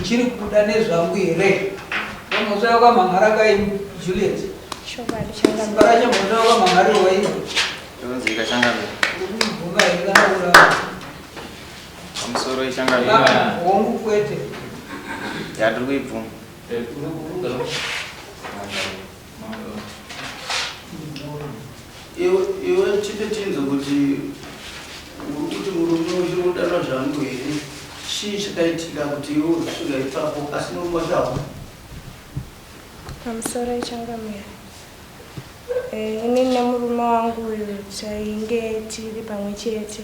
chiri kuda nezvangu here muzoya kwamangara kai Juliet Shobali changa baraje muzoya kwamangara wai tonzika changa bunga ingana amsoro ichanga wongu kwete yadru ipu iwe chipetsinzo kuti murume uchirudana zvangu here chii chakaitika kuti iwe usvika ipapo asina umboshawa pamusoro ichangamira inini nemurume wangu uyu tainge tiri pamwe chete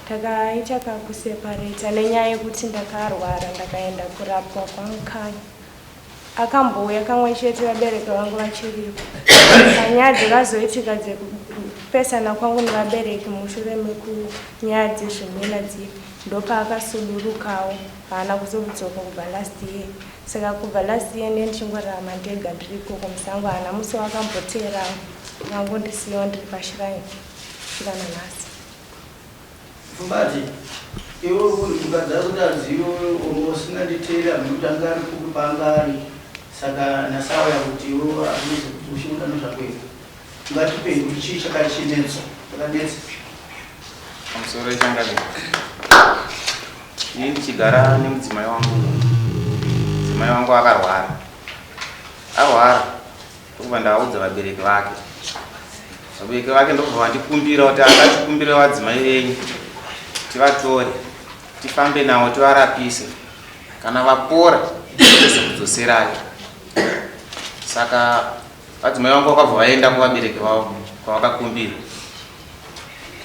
takaita kakusepareta nenyaya yekuti ndakarwara ndakaenda kurapwa kwamukanya akambouya kamwe chete vabereki vangu vachiripo panyaya dzakazoitika dzekupesana kwangu nevabereki mushure mekunyaya dzezvimwena dziye ndopaakasudurukawo haana kuzobudzoka kubva last year saka kubva last year ndichingorarama ndega ndiri ikoko musango haana musi wakamboteerawo vangu ndisiyiwa ndiri pashiraini kusvika nanhasi Fumbati, iwe ukadza kuti azive usina nditeera mekutanga ari kukupangari saka nasauya kuti iwe azvizi kuti uchiudano zvakweko ngatipe kuti chii chakachinetsa chakadetsa amsoro ichanga ini ndichigara nemudzimai wangu akarwara ndokubva ndaudza vabereki vake ndokubva vandikumbira kuti akatikumbira vadzimai venyu tivatore tifambe navo tivarapise kana vapora tiweze kudzoserai. Saka vadzimai vangu vakabva vaenda kuvabereki vavo kwavakakumbira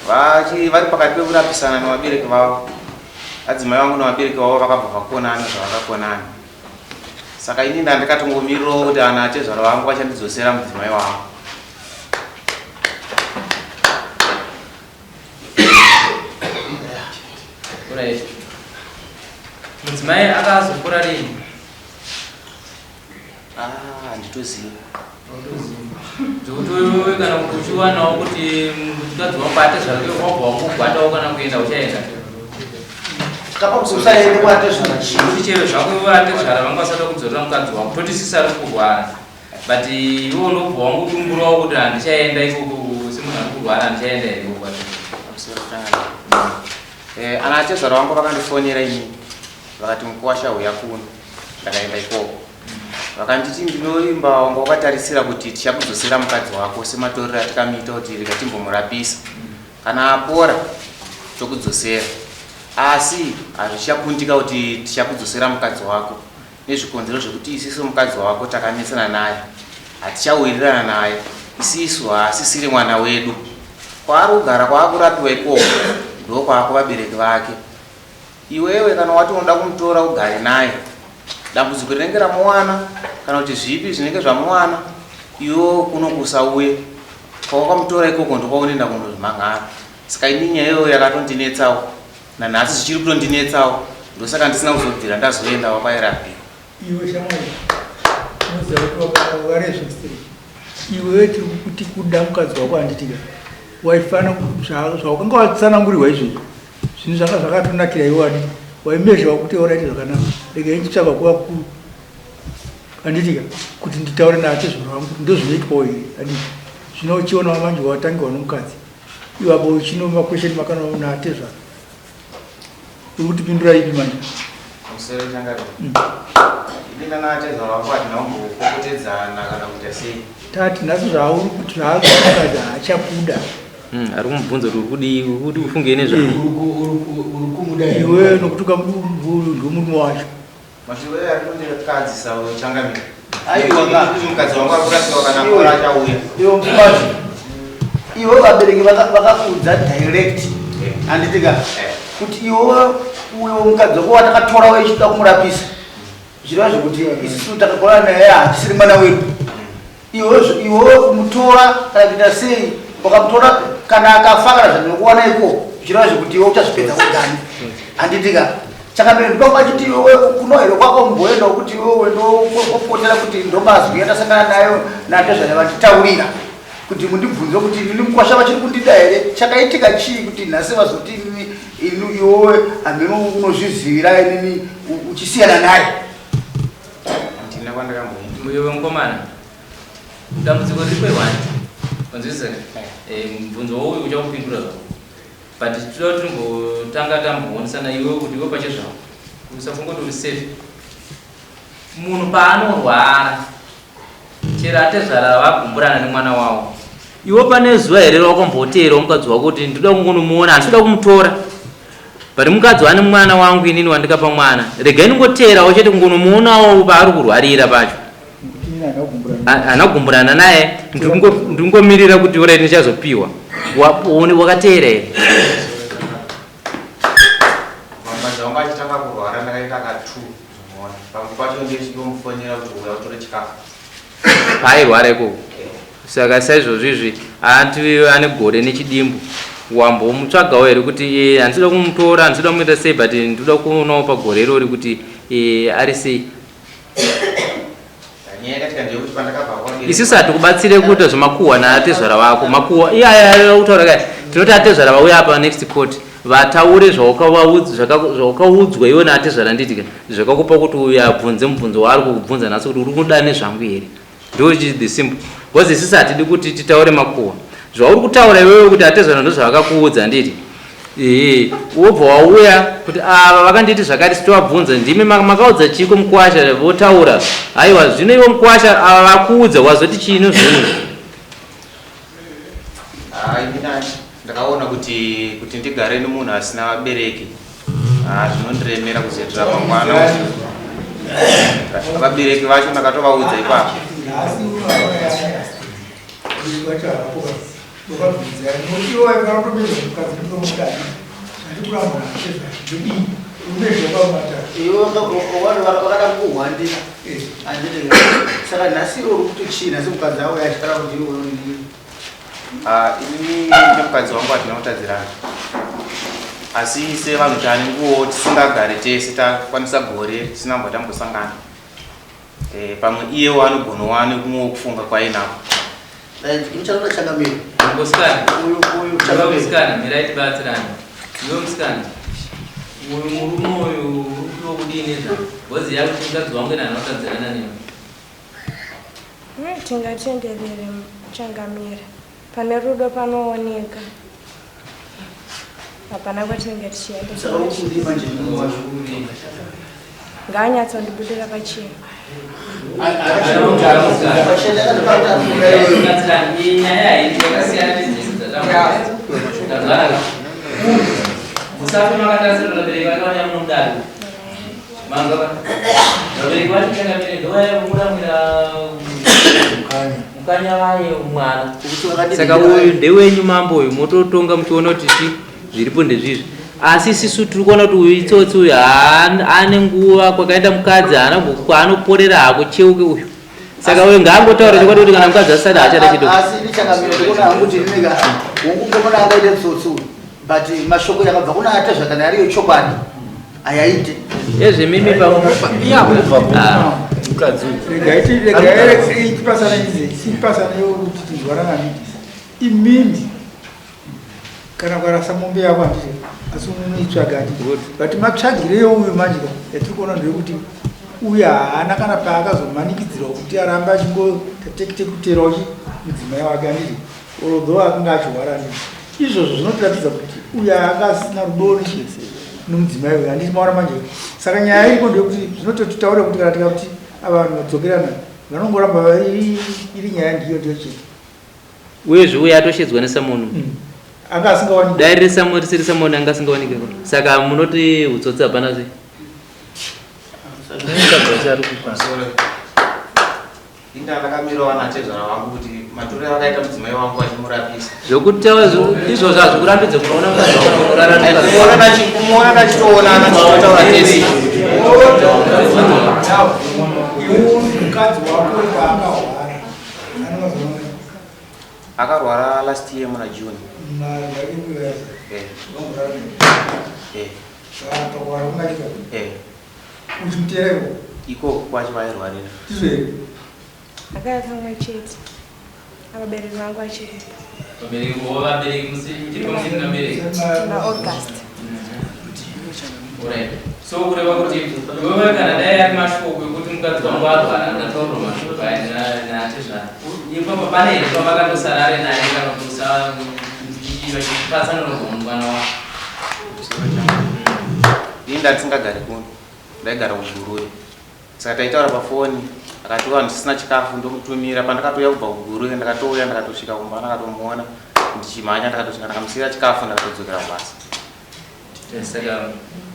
vari pakati pekurapisana nevabereki vavo. Vadzimai vangu nevabereki vavo vakabva vakonana zvavakakonana. Saka ini ndandikatongomirirawo kuti ana atezvara vangu vachandidzosera mudzimai wavo. Mudzimai akazokura rini? Handitoziva. Zvekuti kana uchiwanawo kuti mukadzi wangu atezvara wabva wakugwatawo kana kuenda uchaenda. Usaende kuatezvara chii chero zvako atezvara vanga vasada kudzorera mukadzi wangu totisisa ari kurwara. But iwo ndobva wangudumburawo kuti handichaenda ikoko semunhu ari kurwara handichaenda here ikoko. Ana atezvara vangu vakandifonera inini vakati mukuwasha uya kuno, ndakaenda ikoko. Vakanditi ndinoimba wanga wakatarisira kuti tichakudzosera mukadzi wako sematorero atakamiita kuti rega timbomurapisa. Kana apora tokudzosera. Asi hazvichakundika kuti tichakudzosera mukadzi wako nezvikonzero zvekuti isisu mukadzi wako takanetsana naye, hatichawirirana naye, isisu haasisiri mwana wedu. Kwaari kugara kwaakurapiwa ikoko ndokwaako vabereki vake. Iwewe kana wati unoda kumutora ugare naye, dambudziko rinenge ramuwana kana kuti zvipi zvinenge zvamuwana, iwo kuno kusauye kwawakamutora ikoko ndokwaunoenda kunozvimangara. Saka ini nyaya iyoyo yakatondinetsawo, nanhasi zvichiri kutondinetsawo, ndosaka ndisina kuzobvira ndazoendawo kwairapiwa. Iwe shamwari unozakuti iwe tiri kuti kuda mukadzi wako handitika waifana zvawakanga watsanangurirwa izvozvo zvinhu zvanga zvakatonakira iwani waimezvawo kuti oraiti zvakanaka rega ichitsvaka kuvakuru handitika kuti nditaure naatezvaro vangu kuti ndozvinoitwawo here handiti zvino uchionawo manje watangiwa nomukadzi iwapo chino makwesheni makanawo naatezvaro uri kutipindura ipi manje Musoro changari ndina naatezvaro vangu hatinambokokotedzana kana kuita sei. Tati nhasi zvauri kuti zvaakukadzi haachakuda Ari kumubvunza kuti ufunge nezvako. Iwe nokuti ukamudumbu ndomurume wacho. Mashure ari kundikadzisa changamira. Aiwa mukadzi wangu akurapiwa kana pora achauya. iwo mfumati iwo vabereki vakakudza direct handitika kuti iwo uyo mukadzi wako watakatora wechida kumurapisa zvirova zvekuti isusu takakorana naye hatisiri mwana wedu. Iwo kumutora kana kuita sei wakamutora kana akafa kana zvanokuwana ikoko zvirova zvekuti iwe uchazvipedza kugani handitika chakambere ndokachiti iwe kunohero kwako mumboendawo kuti iwe ndopotera kuti ndomazwi yatasangana nayo natezvana vatitaurira kuti mundibvunze kuti ini mukwasha vachiri kundida here chakaitika chii kuti nhasi vazoti inini iwewe hameno unozvizivira inini uchisiyana naye kwandakamboenda. Muyo mukomana. Dambudziko rikwe wani. Konzisa. Mubvunzo uyu uchakupindura zvo. But tinoda timbotanga tamboonesana iwe kuti iwe pachezvako. Usafunga kuti uri safe. Munhu paanorwara chero atezvara vagumburana nemwana wavo. Iwe pane zuva here rawakamboteera mukadzi wako kuti ndoda kungomuona handinoda kumutora. But mukadzi wane mwana wangu inini wandikapa mwana. Regai ningoteerawo chete kungomuonawo paari kurwarira pacho. Anagumburana naye ndingomirira kuti ora nichazopiwa. Wakateera here. Mukadzi wangu achitanga kurwara ndakaita ka2 zvinona. Pamwe pacho ndichimufonera kuti uya utore chikafu. Paairwara ikoko. Saka saizvozvizvi ati ane gore nechidimbu. Wambomutsvagawo here kuti handinoda kumutora, handinoda kumuita sei, but ndoda kuonawo pagore irori kuti ari sei. Isusu hatikubatsire kuita zvemakuhwa naatezvara vako. Makuhwa iyaya utaura kai tinoti atezvara vauya apa next court vataure zvawakaudzwa iwe naatezvara nditi zvakakupa kuti uyu abvunze mubvunzo waari kukubvunza nhasi kuti uri kuda nezvangu here. Ndo the simple. Because isusu hatidi kuti titaure makuhwa. Zvauri kutaura iwewe kuti atezvara ndo zvavakakuudza nditi. Wobva wauya kuti ava vakanditi zvakati sitovabvunza ndimi makaudza chiko mukwasha votaura. Haiwa zvino iwe mukwasha ava vakuudza wazoti chino zvino. Ndakaona kuti ndigare nemunhu asina vabereki zvinondiremera kuzoitira mangwana. Vabereki vacho ndakatovaudza ipapo. Saka nhasi uri kutochina semukadzi avo yachitara kuti inini nemukadzi wangu hatina kutadzirana. Asi sevanhu tane nguo tisingagare tese takwanisa gore tisina mbotambosangana. Pamwe iyewo anogonowa nekumwewo kufunga kwainako. Muchanoda changamira. Musikana, mirai tibatsirane. Iwe musikana. Uyu murume uyu uri kudini zvako? Woziva kuti mukadzi wangu ena anotadzirana newe. Tingatenderere changamira. Pane rudo panooneka. Hapana kwatinenge tichienda. Ngaanyatsondibudira pachena. Musafi makatasiro vabereki vake vanya mundaro. Vabereki vatikangamire ndovamuramira mukanya vaye mwana. Saka uyu ndewenyu mambo uyu mototonga muchiona kuti zviripo ndezvizvi. Asi isusu tiri kuona kuti uyu itsotsi uyu ane nguva kwakaenda mukadzi anoporera hako cheuke uyu. Saka uyu ngaangotaura chokwadi kuti kana mukadzi asada achada chido. Asi ndichangamira ndikuona hangu kuti ndinenge wongongomona akaita tsotsi uyu. But mashoko yakabva kuna atezva kana ariyo chokwadi ayaite. Ezvemimi imimi kana kwarasa mombe yako handiti asi unoitsvaga nditi but matsvagireyo uyu manje yatiri kuona ndeyekuti uyu haana kana paakazomanikidzirwa kuti arambe achingotatekite kuterawo mudzimai wake handiti olodho akanga achirwara nditi izvozvo zvinotiratidza kuti uyu anga asina rudo nomudzimai uyu handiti maona manje. Saka nyaya iriko ndeyekuti zvinototitaura kuti kana tikakuti ava vanhu vadzokerana vanongoramba iri nyaya ndiyo chete. Uyezve uye atoshedzwa nesamoni. Anga asingawanikwi. Dai risiri samoni anga asingawanikwi. Saka munoti hutsotsi hapana sei. Ndakamirawo natezvara wangu kuti matorero akaita mudzimai wangu achimurapisa. Zvokutaura izvozvo hazvikurambidze kunoona mukadzi wako kumuona nachitoonana tinotaura tese. Mukadzi wako akarwara last year muna June. Iko kwacho vairwarira. Akayakamwe chete. Ababereki vangu achiri. Vabereki musi chiri pamusinga bereki. Na August. Alright. so kureva kuti iwewe kana dai ari mashoko ekuti mukadzi wangu arwara ndataura mashoko natizvana ipapa pane here pamakandosara ari naye kana kusapatsana nomwana wako ini ndatisingagari kuno ndaigara kuguruwe saka taitaura pafoni akati vanhu tisina chikafu ndomutumira pandakatouya kubva kuguruwe ndakatouya ndakatosvika kumba ndakatomuona ndichimhanya ndakatosvika ndakamusiyira chikafu ndakatodzokera kubasa saka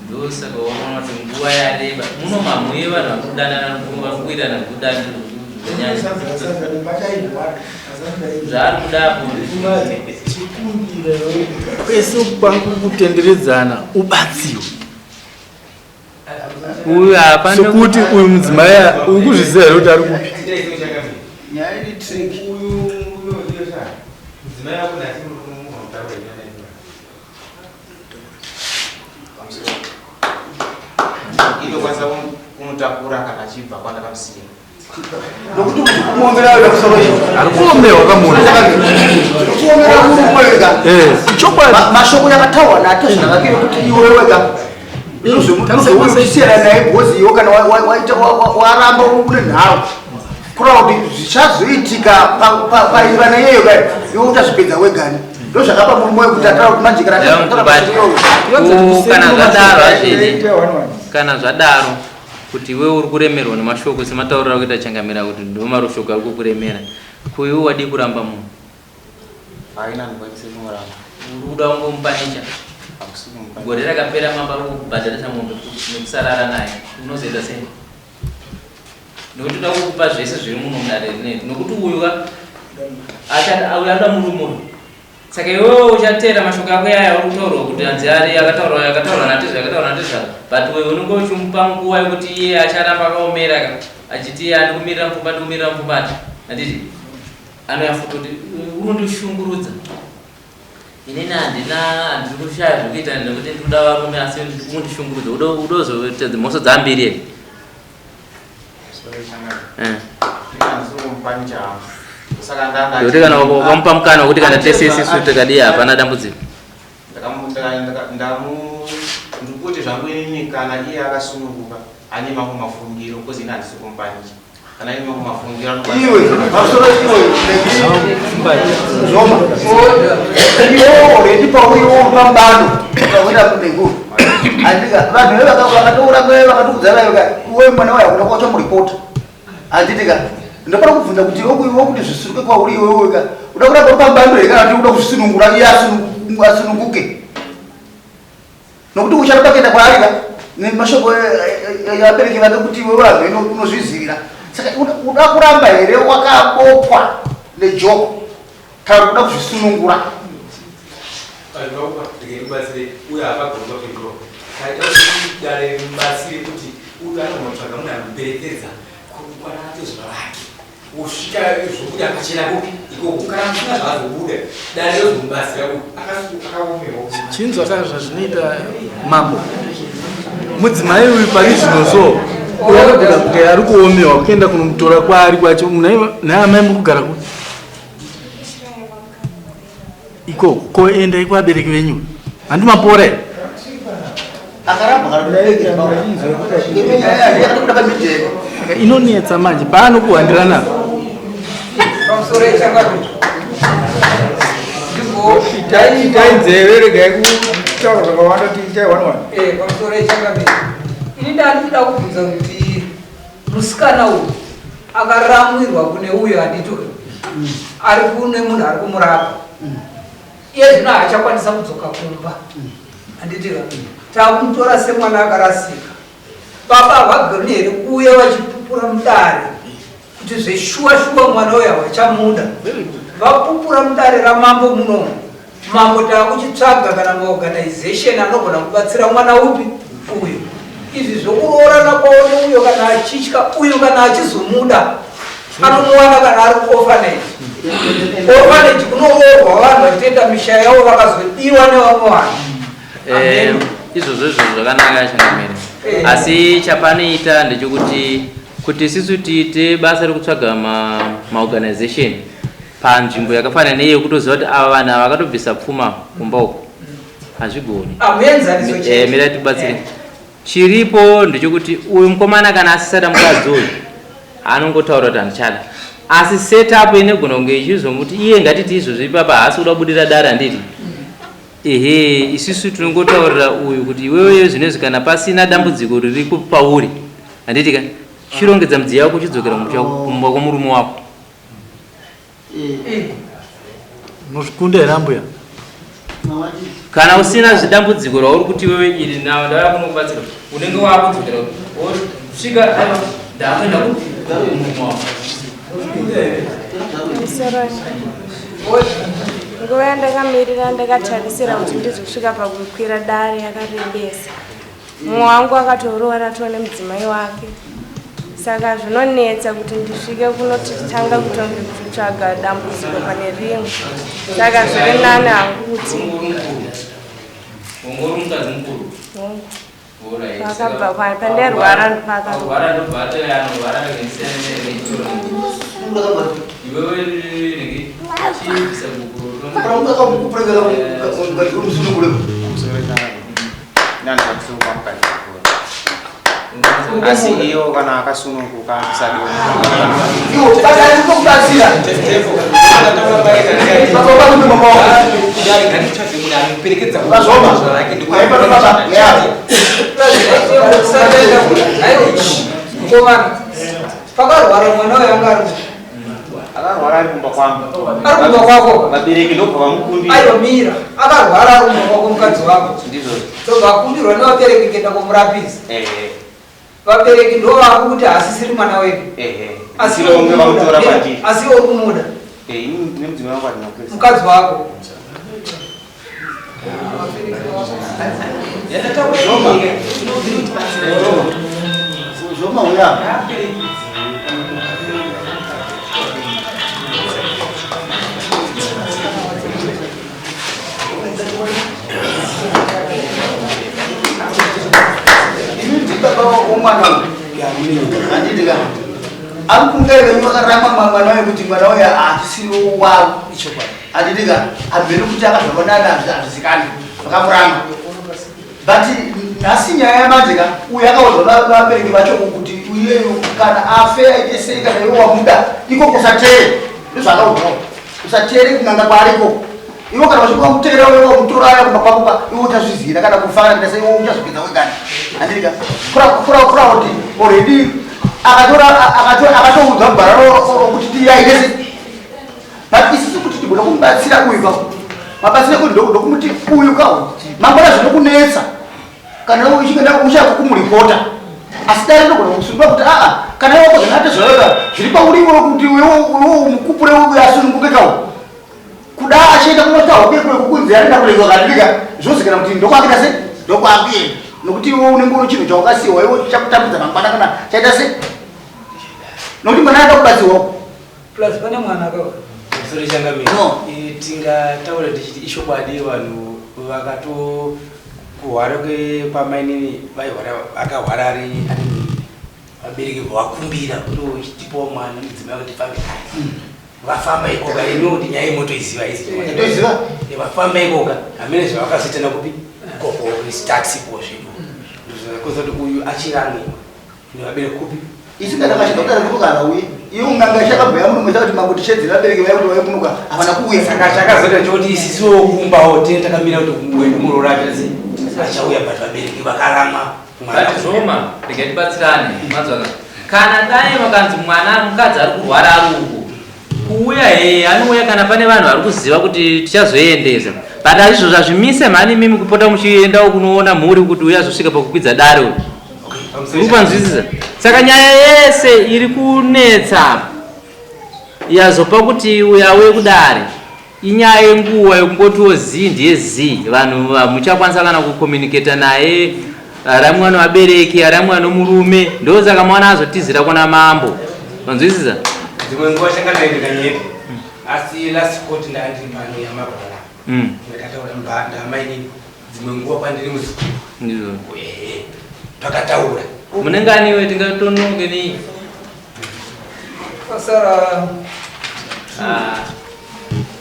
ndosaka waona kuti nguva yareba muno mamwe vanhu vakudanana varikuitana kudani zvaari kudapo kwese kwangu kutenderedzana ubatsiwe uyu hapana sokuti uyu mudzimai uri kuzviziva here kuti ari kupi nyaya iri trick inokwanisa kumutakura kana achibva kwandakamusiya nokuti kumuombera wega kusoroyo ari kuombewa kamunhu kuombera murukwega chokwadi mashoko yakataurwa nato zvakakire kuti iwe wega unozomutisiyana naye bhozi iwo kana waramba une nhau kurava kuti zvichazoitika paivana iyeyo kai iwe utazvipedza wegani ndo zvakapa murumo wekuti atara kuti manje kana zvadaro azviri kana zvadaro kuti iwe uri kuremerwa nemashoko semataurira kuita changamira kuti ndo maroshoko ari kukuremera kuiwe wadi kuramba munhu haina ndikwanise kumuramba uri kuda kungomupanisha gore rakapera mamba rokubhadharisa mombe nekusarara naye unozoita sei nokuti uda kukupa zvese zviri muno mudare rineri nokuti uyu anoda murumo saka iwewe uchatera mashoko ako yaya uri kutaurwa kuti hanzi ari akataurwa natizvakataurwa but wewe unenge uchimupa nguva yekuti iye acharamba akaomera achiti andikumirira mupfumbati handiti anoyafuta kuti unondishungurudza inini handiri kushaya zvekuita nekuti ndikuda varume asi undishungurudza udozoita mhosvo dzambiri here kuti kana wakamupa mukana wekuti kana tese isisu tikadii hapana dambudziko ndikuti zvangu inini kana iye akasununguka ane mamwe mafungiro kozi ine handisi kumupanisha kana ine mamwe mafungiro iwe masoro zoma iwe already pauyo pambano pauita kudenguru andika vanhu vakatoura vakatokudzana uwe mwana wayo kuda kwacho muripota anditika ndopara kubvunza kuti iwe kuti zvisuruke kwauri iwe wega uda kuramba pambano here kana kuti uda kusunungura iye asununguke nokuti uchada pakuenda kwaarika nemashoko yabereki vake kuti iwe wazveno unozvizivira saka uda kuramba here wakabopwa nejoko kana kuda kuzvisunungura usvika zvokuti akachena ikokukaramusina zvaazobuda dare rozomubatsira akaomewo chinhu zvazvinoita mambo mudzimai uyu pari zvino so uyakuda kuti ari kuomewa kuenda kunomutora kwaari kwacho naye amai muri kugara kuti iko koendai kuvabereki venyu handi mapora here inonetsa manje paanokuhandira navo tainzeveregai kutaura zvakawanda tichaiwanwana pamusoro echangamiri ini ndandikuda kubvunza kuti musikana uyu akaramuirwa kune uyo handituka ari kune munhu ari kumurapa iye zvino haachakwanisa kudzoka kumba handitika takumutora semwana akarasika baba havagoni here kuuya vachipupura mudare kuti zveshuwa mwana uyo havachamuda vapupura mudare ramambo munomu mambo taakuchitsvaga kana maorganization anogona kubatsira mwana upi uyu izvi zvokuroorana kwao neuyo kana achitya uyu kana achizomuda anomuwana kana ari kuorphanage kunoroorwa vanhu vachitoenda misha yavo vakazodiwa nevamwe vanhu izvozvo zvakanaka changamiri asi chapanoita ndechekuti kuti isusu tiite basa rekutsvaga maorganization panzvimbo yakafanana neiyo kutoziva kuti ava vanhu ava vakatobvisa pfuma kumba uko hazvigoni amuenzaniso mirai tibatsire chiripo ndechekuti uyu mukomana kana asisada mukadzi uyu anongotaura kuti andichada, asi setup inogona kunge ichizomuti iye ngatiti izvozvi ipapa haasi kuda kubudira dare handiti ehe isusu tinongotaurira uyu kuti iwewe zvinezvi kana pasina dambudziko riri pauri handiti ka chirongedza mudziyo wako chidzokera kumba kwomurume wako muzvikunda here ambuya kana usina zvidambudziko rauri kuti wewe iri nawo ndava kunokubatsira unenge wakudzokera svika aiwa ndakuenda kumurume wako nguva yandakamirira ndakatarisira kuti ndizosvika pakukwira dare yakarembesa mumwe wangu akatorora tone mudzimai wake saka zvinonetsa kuti ndisvike kunotitanga kutonge kutsvaga dambudziko pane rimwe saka zviri nani hangu kuti pakabva pandarwara asi iyo kana akasununguka pakarwara mwana uyo anga akarwara ari kumba kwangu ari kumba kwako vabereki ndobva vamukumbira ayomira akarwara ari kumba kwako mukadzi wako ndizvo tobva akundirwa nevabereki kuenda kumurapisa vabereki ndo vakuti hasisiri mwana wedu asi vomwe vamutora kwandiri asi uri kumuda nemudzimai wangu atinakwesa mukadzi wako Zoma uya. Andidika akungere vakaramba mwana wayo kuti mwana wayo asiro wavo andidika abvere kuti akazvaonana azvizikanwi vakamuramba but nhasi nyaya yamajika uyu akaudzwa vabereki vacho kuti iyeyo kana afe aite sei kana iwe wamuda iko kusatere ndozvaakaudzwawo usatere kunanga kwariko iwe kana vachikuva muteera wewe wamutoraya kumba kwakuka iwe utazvizira kana kufara kana sei iwe uchazopedza wegani andidika kura kuti already akatoudzwa gwara rokuti tiyaitese but isusu kuti tigoda kumubatsira uyu kako mabatsira kuti ndokumuti uyu kawo mangona zvinokunetsa kana uchaka kumuripota asi dare ndogona kusungura kuti kana wakozanate zvayoka zviri pauriwo kuti wewo mukupure asununguke kawo kuda achienda kunotaura uye kukunzi arenda kurekiwa kandiika zvozikana kuti ndokwakuita se ndokwakuenda nokuti iwe unenge uri chinhu chaukasiyiwa iwe chakutambudza mangwana kana chaita se nokuti mwana ada kubatsirwako plus pane mwana akawa tingataura tichiti ishokwadi vanhu vakatokuhwara kwamainini akahwara ari vabereki vakumbira kuti chitipawo mwana mudzimai kuti fambe kai vafamba ikoka inoti nyaya imotoiziva vafamba ikoka hamene zvavakazoitana kupi kokostaxipo zvino kozoti uyu achirangiwa nevabereki kupi isi kana kachidokara kukana uye iwe unganga chakabhuya munhu kuti manguti chedzira vabereki vai kuti vaikunuka havana kuuya saka chakazoita choti isisiwo kumbawo tine takamira kuti wedu muroratasi achauya but vabereki vakarama vatizvoma regatibatsirane mazvaka kana dai makanzi mwana mukadzi ari kurwara ari uku kuuya heye anouya kana pane vanhu vari kuziva kuti tichazoendesa but azvizvo zvazvimise mhani mimi kupota muchiendawo kunoona mhuri kuti uya azosvika pakukwidza dare uyu uri panzwisisa saka nyaya yese iri kunetsa yazopa kuti uyu auye kudare inyaya yenguva yekungotiwo zii ndiye zii vanhu muchakwanisa kana kukomuniketa naye ari mwana wabereki ari mwana murume ndo saka mwana azotizira kuna mambo panzwisisa dzimwe nguva chakanaendekanyeti asi last court ndandiri mhano yamabhara ndakataura ndamainini dzimwe nguva pandiri muzikuru takataura munenganiwe tingatonoke nii pasara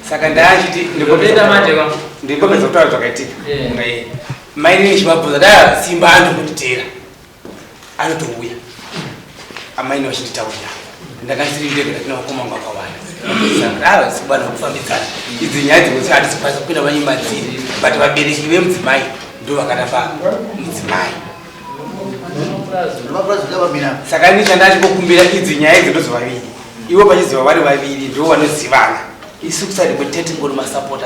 saka ndaachiti ndikopenda mateka ndikopedza kutaura zvakaitika maini chimabvuza da simba anototera anotouya amaini wachinditaurira ndakasirireka tinavakoma vakawanda sibana kufambidzana idzi nyaya dzimwe hatisipasa kuenda vanyimadziri but vabereki vemudzimai ndo vakatapa mudzimai saka ini chandachikokumbira idzi nyaya idzi ndozo vaviri ivo pachiziva vari vaviri ndo vanozivana isu kusati kwetete ngori masapota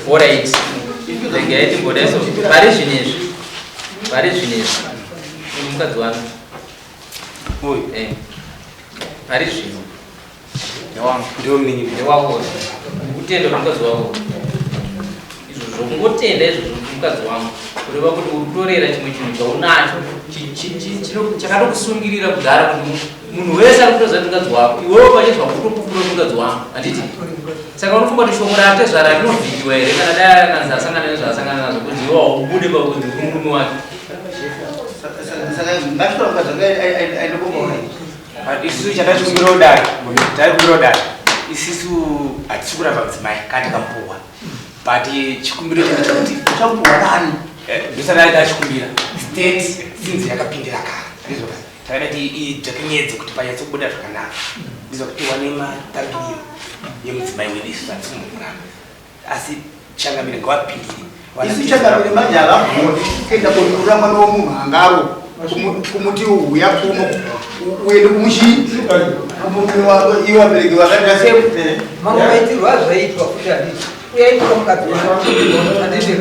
Alright. Regai timbodeso. Pari zvinezvi. Mukadzi wanu. Uyu. Pari zvino. Ndio mningi. Ndewako. Kutenda mukadzi wako. Izvo kungotenda izvo mukadzi wangu. Kureva kuti utorera chimwe chinhu chaunacho chakatokusungirira kugara kuti munhu wese ari kutoziva mukadzi wako. Iwewe pachizwa kutopupura mukadzi wangu. Handiti? Saka unofunga kuti shoko rate zvara rinovhikiwa here kana dai akanzi asangana nezvaasangana nazvo kuti iwo haubude pabudzi kumurume wake. Isusu chatachikumbira kudai taikumbira kudai isusu hatisi kuramba mudzimai kana tikamupuwa but chikumbiro chedu chakuti uchamupuwa nani ndosati tachikumbira state sinzi yakapindira kare izvo taida kuti idzvakenyedze kuti panyatso kubuda zvakanaka ndizva kuti wane matangiriro yemudzimai wedu isu atimukuramba asi changamire ngawapindiri isi changamire manje akagoni kuenda kundura mwana womunhu angaro kumuti uya kuno uende kumushii iwe vabereki vakati mamwe maitirwa azvaitwa kuti handiti uyaitwa mukadzi handiti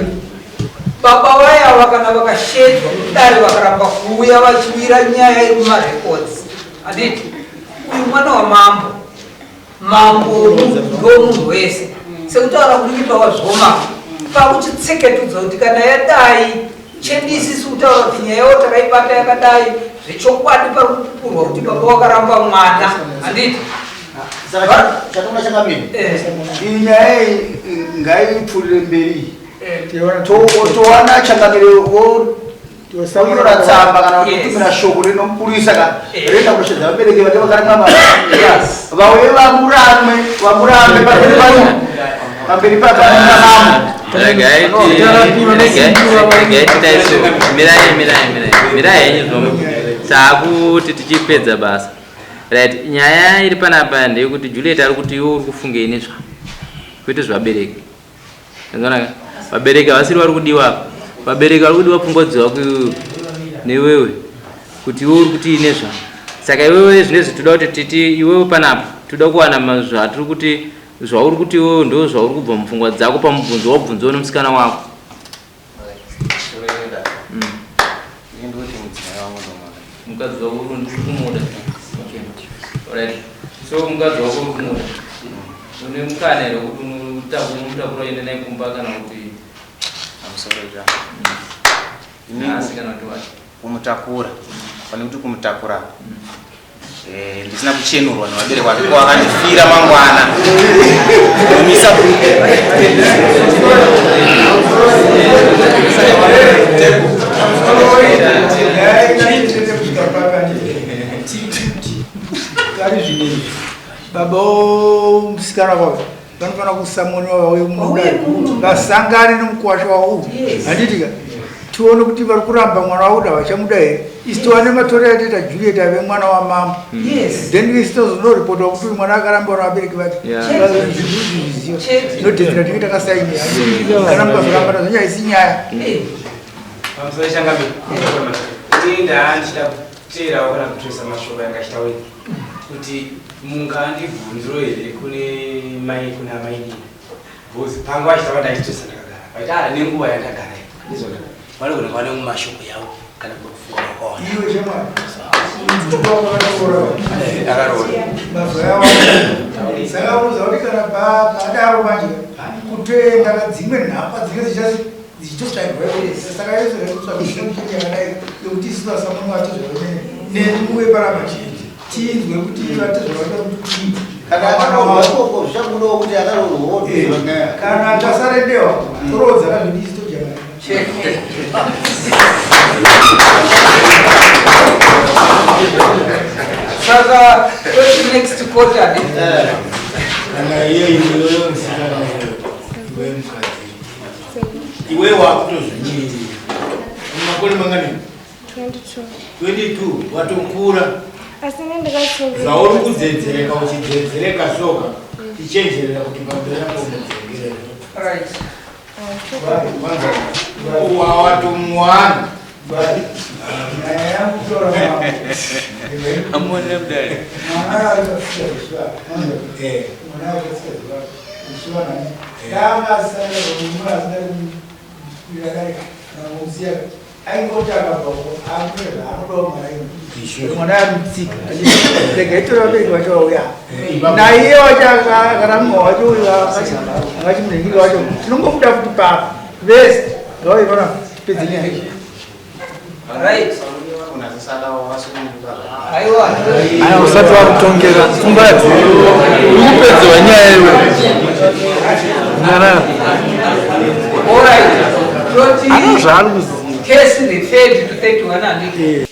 baba vayava kana vakashedzwa kudare vakaramba kuuya vachiwira nyaya iri mumarekodzi handiti uyu mwana wamambo ndomunhu wese sekutaura kurikitawa zvoma pakuchitseketudza kuti kana yadai chendisisi kutaura kuti nyaya yawo takaibata yakadai zvechokwadi pari kupupurwa kuti baba wakaramba mwana handiti chakona changamini iyi nyaya ngaipfuurire mberi towana changamire wosaurora tsamba kana kutumira shoko rinomupurisa ka renda kunoshedza vabereki vake vakaramama vauye vamurambe pamberi pakanamo mirai henyu zvomu taakuti tichipedza basa right. Nyaya iri panapa ndeyekuti Juliet ari kuti iwe uri kufungei nezva kwete zvabereki anzwanaka vabereki havasiri vari kudiwa vabereki vari kudiwa pfungwa dzako newewe kuti iwe uri kuti nezva saka iwewe zvinezvi toda kuti titi iwewe panapa toda kuwana zvatiri kuti zvauri kuti iwewe ndo zvauri kubva mupfungwa dzako pamubvunzo wabvunziwa nomusikana wako mukadzi wako uri kumuda alright. So mukadzi wako uri kumuda une mukana here kuti mutakura uende naye kumba kana kuti amusoroja asi kana kuti wacho kumutakura pane kuti kumutakura ndisina kuchenurwa nevabereki vake ko vakandifira mangwana nomisa kari zvinezvi baba musikana wavo vanofana kusamoniwa vauye mudai vasangane nomukwasha wavo handitika tione kuti vari kuramba mwana wavo kuti havachamudai here isi tiwane matorero atita Juliet ave mwana wamambo then isi tozonoripotwa kuti uyu mwana akaramba wana vabereki vake zviziva tinodhedzera tinge takasaini kana mukazoramba nazo nyaya isi nyaya pamusoro ndandida kuteerawo kana kutoresa mashoko yakachitaura kuti mungandibvunziro here kune mai kuna amaidini bcause pangu achitava ndachitosa ndakagara paita nenguva yandagara izvona vanogona kuva nemumashoko yavo kana kufunga vakawandasakauza kuti kana padaro manje kutoenda kadzimwe nhapa dzinge dzichitotsvairwasaka yezoekutsvakuiyakadai yokuti isinasamunwa atizvavene nemuwe parama chinji tinzwe kuti vatizvavada kuti kana tasarendewa torodza kazvidisi tojamai saka next quarter kana iye iyoyo musikana wemukadzi 22 watokura asi ine ndikasunga zvauri kudzedzereka uchidzedzereka soka tichenjerera kuti pamberi yako mudzengere Right. wawatomwana amuonera mudare mwana arutsika ndegaitora vabereki vacho vauya naiye wachakaramwa wacho uyu angati munhingiri wacho tinongomuda futi papa vese ngavaivana pedzenya Right. aya usati wakutongera pfumbadzi urikupedzewa nyaya iwe nyarara All right. ano zvaari kuziva Case referred to 31 and